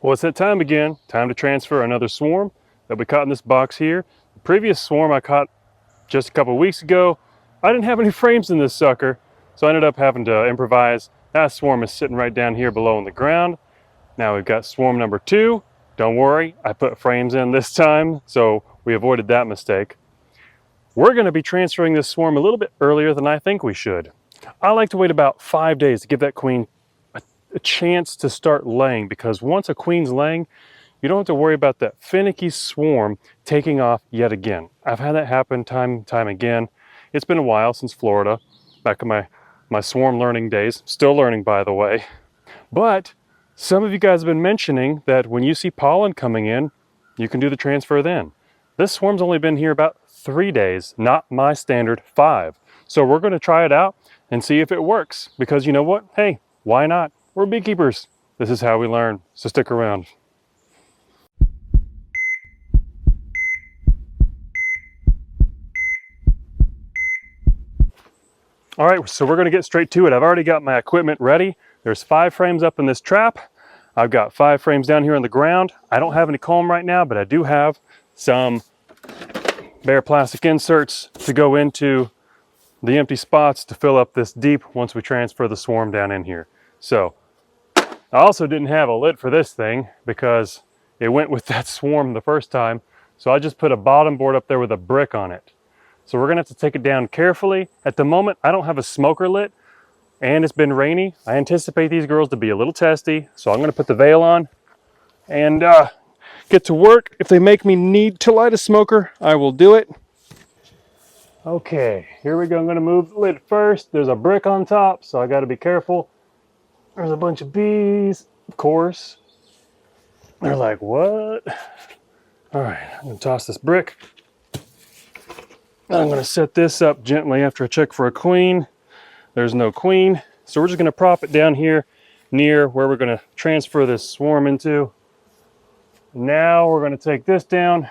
Well, it's that time again. Time to transfer another swarm that we caught in this box here. The previous swarm I caught just a couple weeks ago, I didn't have any frames in this sucker, so I ended up having to improvise. That swarm is sitting right down here below on the ground. Now we've got swarm number 2. Don't worry, I put frames in this time, so we avoided that mistake. We're going to be transferring this swarm a little bit earlier than I think we should. I like to wait about 5 days to give that queen a chance to start laying, because once a queen's laying, you don't have to worry about that finicky swarm taking off yet again. I've had that happen time and time again. It's been a while since Florida, back in my swarm learning days. Still learning, by the way. But some of you guys have been mentioning that when you see pollen coming in, you can do the transfer then. This swarm's only been here about 3 days, not my standard 5. So we're going to try it out and see if it works, because you know what? Hey, why not? We're beekeepers. This is how we learn, so stick around. All right, so we're going to get straight to it. I've already got my equipment ready. There's 5 frames up in this trap. I've got 5 frames down here on the ground. I don't have any comb right now, but I do have some bare plastic inserts to go into the empty spots to fill up this deep once we transfer the swarm down in here. So I also didn't have a lid for this thing because it went with that swarm the first time. So I just put a bottom board up there with a brick on it. So we're gonna have to take it down carefully. At the moment, I don't have a smoker lit and it's been rainy. I anticipate these girls to be a little testy. So I'm gonna put the veil on and get to work. If they make me need to light a smoker, I will do it. Okay, here we go. I'm gonna move the lid first. There's a brick on top, so I gotta be careful. There's a bunch of bees, of course. They're like, what? All right, I'm gonna toss this brick. I'm gonna set this up gently after I check for a queen. There's no queen. So we're just gonna prop it down here near where we're gonna transfer this swarm into. Now we're gonna take this down.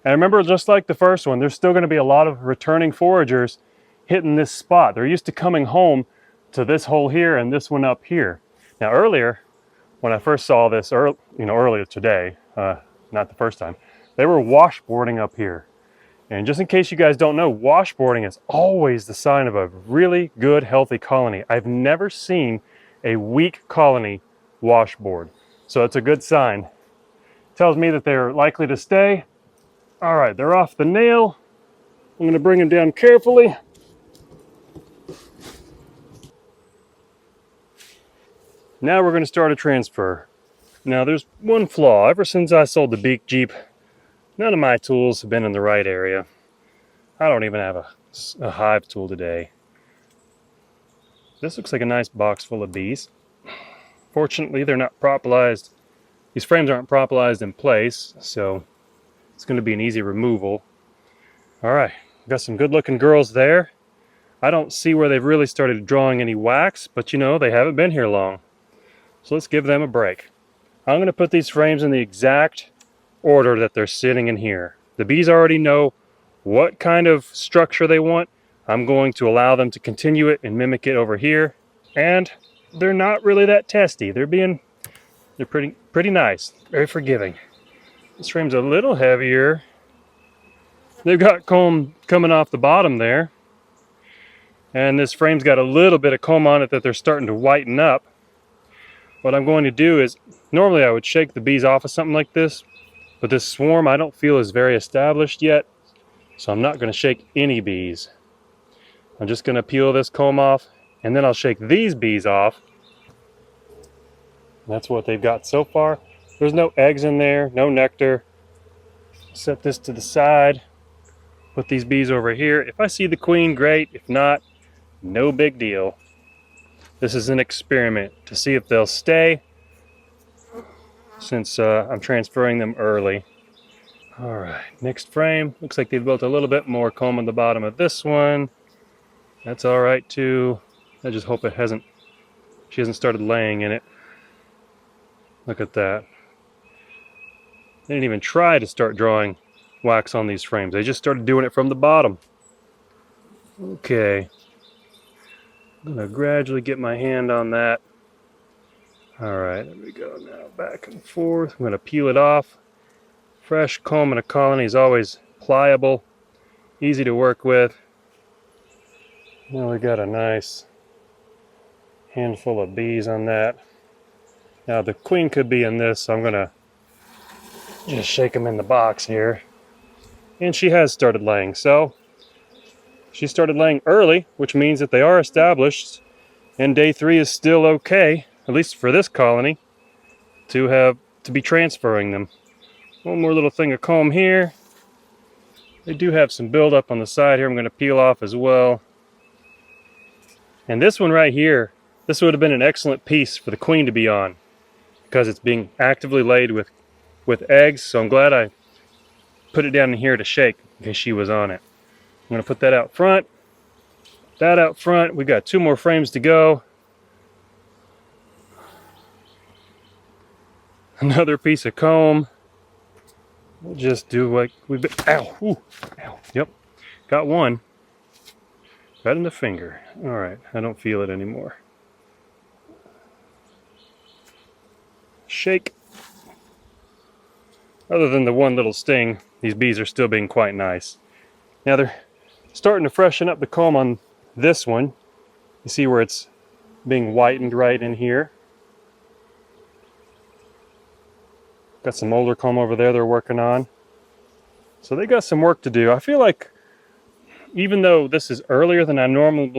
And remember, just like the first one, there's still gonna be a lot of returning foragers hitting this spot. They're used to coming home to this hole here and this one up here. Now earlier, when I first saw this, earlier today, not the first time, they were washboarding up here. And just in case you guys don't know, washboarding is always the sign of a really good, healthy colony. I've never seen a weak colony washboard. So it's a good sign. Tells me that they're likely to stay. All right, they're off the nail. I'm gonna bring them down carefully. Now we're going to start a transfer. Now there's one flaw. Ever since I sold the Beak Jeep, none of my tools have been in the right area. I don't even have a hive tool today. This looks like a nice box full of bees. Fortunately, they're not propolized. These frames aren't propolized in place, so it's going to be an easy removal. All right, got some good looking girls there. I don't see where they've really started drawing any wax, but you know, they haven't been here long. So let's give them a break. I'm going to put these frames in the exact order that they're sitting in here. The bees already know what kind of structure they want. I'm going to allow them to continue it and mimic it over here. And they're not really that testy. They're pretty nice, very forgiving. This frame's a little heavier. They've got comb coming off the bottom there. And this frame's got a little bit of comb on it that they're starting to whiten up. What I'm going to do is, normally I would shake the bees off of something like this, but this swarm I don't feel is very established yet, so I'm not going to shake any bees. I'm just going to peel this comb off, and then I'll shake these bees off. That's what they've got so far. There's no eggs in there, no nectar. Set this to the side, put these bees over here. If I see the queen, great. If not, no big deal. This is an experiment to see if they'll stay, since I'm transferring them early. All right, next frame. Looks like they built a little bit more comb on the bottom of this one. That's all right too. I just hope she hasn't started laying in it. Look at that. They didn't even try to start drawing wax on these frames. They just started doing it from the bottom. Okay. I'm going to gradually get my hand on that. All right, there we go. Now back and forth. I'm going to peel it off. Fresh comb in a colony is always pliable, easy to work with. Now we got a nice handful of bees on that. Now the queen could be in this, so I'm going to just shake them in the box here. And she has started laying. So she started laying early, which means that they are established, and day 3 is still okay, at least for this colony, to be transferring them. One more little thing of comb here. They do have some buildup on the side here I'm going to peel off as well. And this one right here, this would have been an excellent piece for the queen to be on, because it's being actively laid with eggs, so I'm glad I put it down in here to shake in case she was on it. I'm going to put that out front. That out front. We got 2 more frames to go. Another piece of comb. We'll just do like we've been. Ow! Ooh, ow! Yep, got one. Right in the finger. All right, I don't feel it anymore. Shake. Other than the one little sting, these bees are still being quite nice. Now they're starting to freshen up the comb on this one. You see where it's being whitened right in here. Got some older comb over there they're working on. So they got some work to do. I feel like even though this is earlier than I normally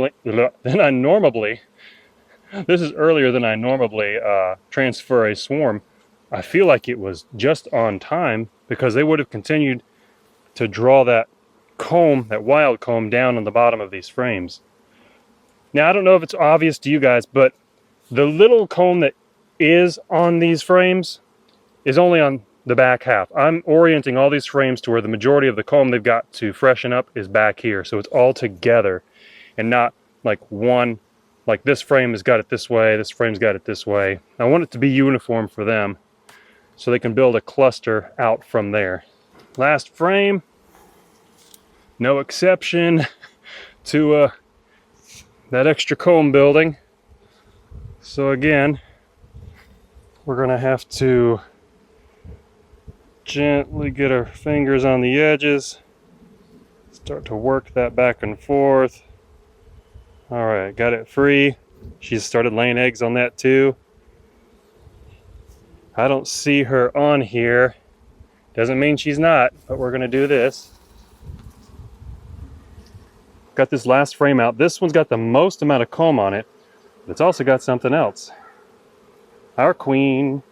transfer a swarm, I feel like it was just on time, because they would have continued to draw that comb, that wild comb, down on the bottom of these frames. Now I don't know if it's obvious to you guys, but the little comb that is on these frames is only on the back half. I'm orienting all these frames to where the majority of the comb they've got to freshen up is back here. So it's all together and not like one, like this frame has got it this way, this frame's got it this way. I want it to be uniform for them so they can build a cluster out from there. Last frame, no exception to that extra comb building. So again, we're gonna have to gently get our fingers on the edges, start to work that back and forth. All right, got it free. She's started laying eggs on that too. I don't see her on here. Doesn't mean she's not, but we're gonna do this. Got this last frame out. This one's got the most amount of comb on it, but it's also got something else. Our queen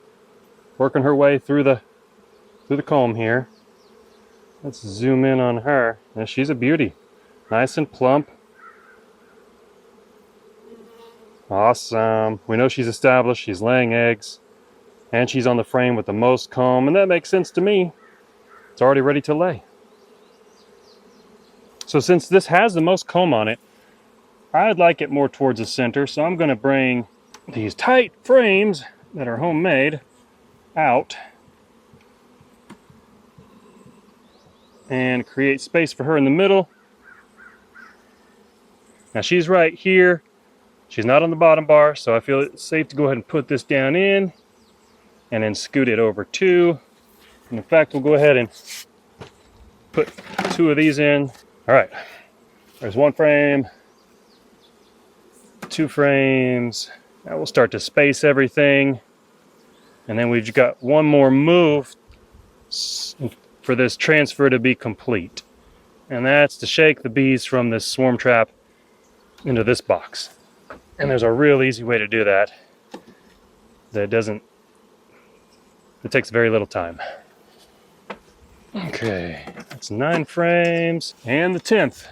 working her way through the comb here. Let's zoom in on her. Now she's a beauty. Nice and plump. Awesome. We know she's established, she's laying eggs, and she's on the frame with the most comb, and that makes sense to me. It's already ready to lay. So since this has the most comb on it, I'd like it more towards the center, so I'm going to bring these tight frames that are homemade out and create space for her in the middle. Now she's right here. She's not on the bottom bar, so I feel it's safe to go ahead and put this down in and then scoot it over too. And in fact, we'll go ahead and put 2 of these in. All right, there's 1 frame, 2 frames. Now we'll start to space everything. And then we've got 1 more move for this transfer to be complete. And that's to shake the bees from this swarm trap into this box. And there's a real easy way to do that. It takes very little time. Okay, that's 9 frames and the 10th.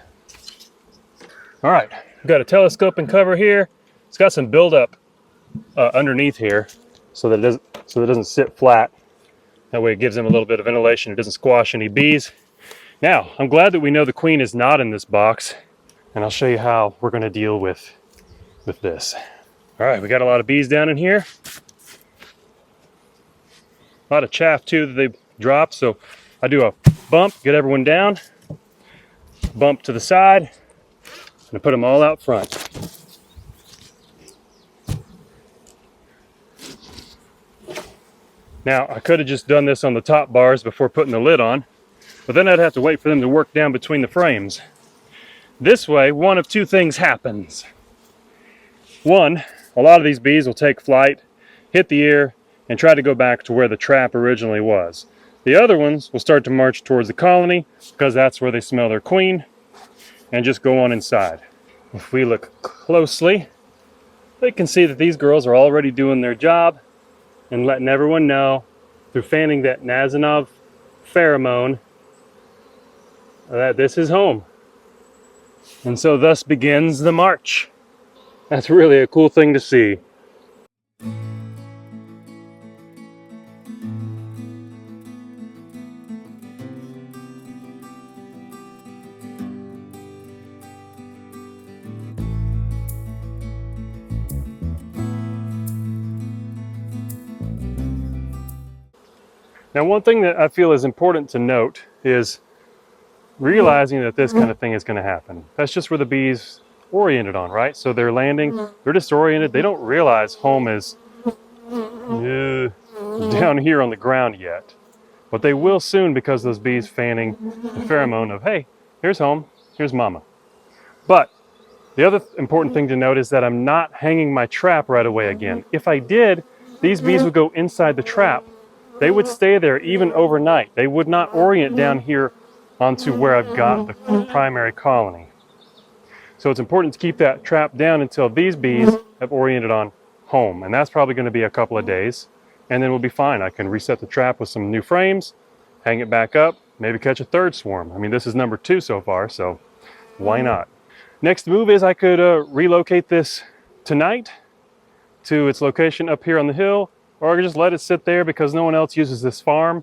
All right, we've got a telescoping cover here. It's got some buildup underneath here so that it doesn't sit flat. That way it gives them a little bit of ventilation. It doesn't squash any bees. Now, I'm glad that we know the queen is not in this box, and I'll show you how we're going to deal with this. All right, we got a lot of bees down in here. A lot of chaff too that they dropped, so I do a bump, get everyone down, bump to the side, and I put them all out front. Now, I could have just done this on the top bars before putting the lid on, but then I'd have to wait for them to work down between the frames. This way, one of two things happens. One, a lot of these bees will take flight, hit the air, and try to go back to where the trap originally was. The other ones will start to march towards the colony because that's where they smell their queen and just go on inside. If we look closely, they can see that these girls are already doing their job and letting everyone know through fanning that Nasanov pheromone that this is home. And so thus begins the march. That's really a cool thing to see. Now, one thing that I feel is important to note is realizing that this kind of thing is going to happen. That's just where the bees oriented on, right? So they're landing, they're disoriented, they don't realize home is down here on the ground yet. But they will soon, because those bees fanning the pheromone of, hey, here's home, here's mama. But the other important thing to note is that I'm not hanging my trap right away again. If I did, these bees would go inside the trap. They would stay there even overnight. They would not orient down here onto where I've got the primary colony. So it's important to keep that trap down until these bees have oriented on home. And that's probably going to be a couple of days. And then we'll be fine. I can reset the trap with some new frames, hang it back up, maybe catch a third swarm. I mean, this is number 2 so far, so why not? Next move is I could relocate this tonight to its location up here on the hill, or I could just let it sit there because no one else uses this farm.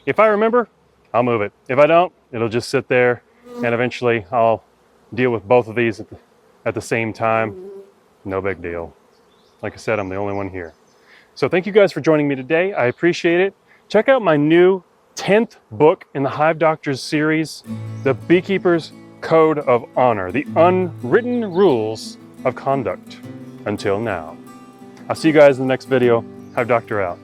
If I remember, I'll move it. If I don't, it'll just sit there, and eventually I'll deal with both of these at the same time. No big deal. Like I said, I'm the only one here. So thank you guys for joining me today. I appreciate it. Check out my new 10th book in the Hive Doctors series, The Beekeeper's Code of Honor, the unwritten rules of conduct. Until now. I'll see you guys in the next video. Hive Doctor out.